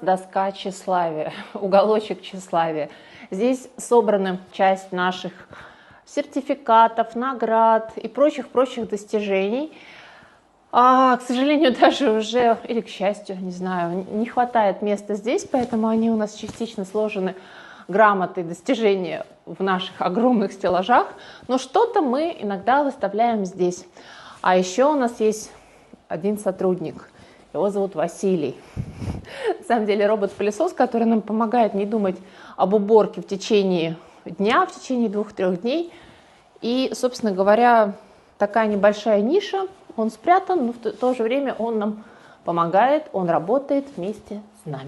Доска тщеславия, уголочек тщеславия. Здесь собрана часть наших сертификатов, наград и прочих достижений. К сожалению, даже уже, или к счастью, не знаю, не хватает места здесь, поэтому они у нас частично сложены грамоты достижения в наших огромных стеллажах, но что-то мы иногда выставляем здесь. А еще у нас есть один сотрудник, его зовут Василий. На самом деле робот-пылесос, который нам помогает не думать об уборке в течение дня, в течение 2-3 дней. И, собственно говоря, такая небольшая ниша, он спрятан, но в то же время он нам помогает, он работает вместе с нами.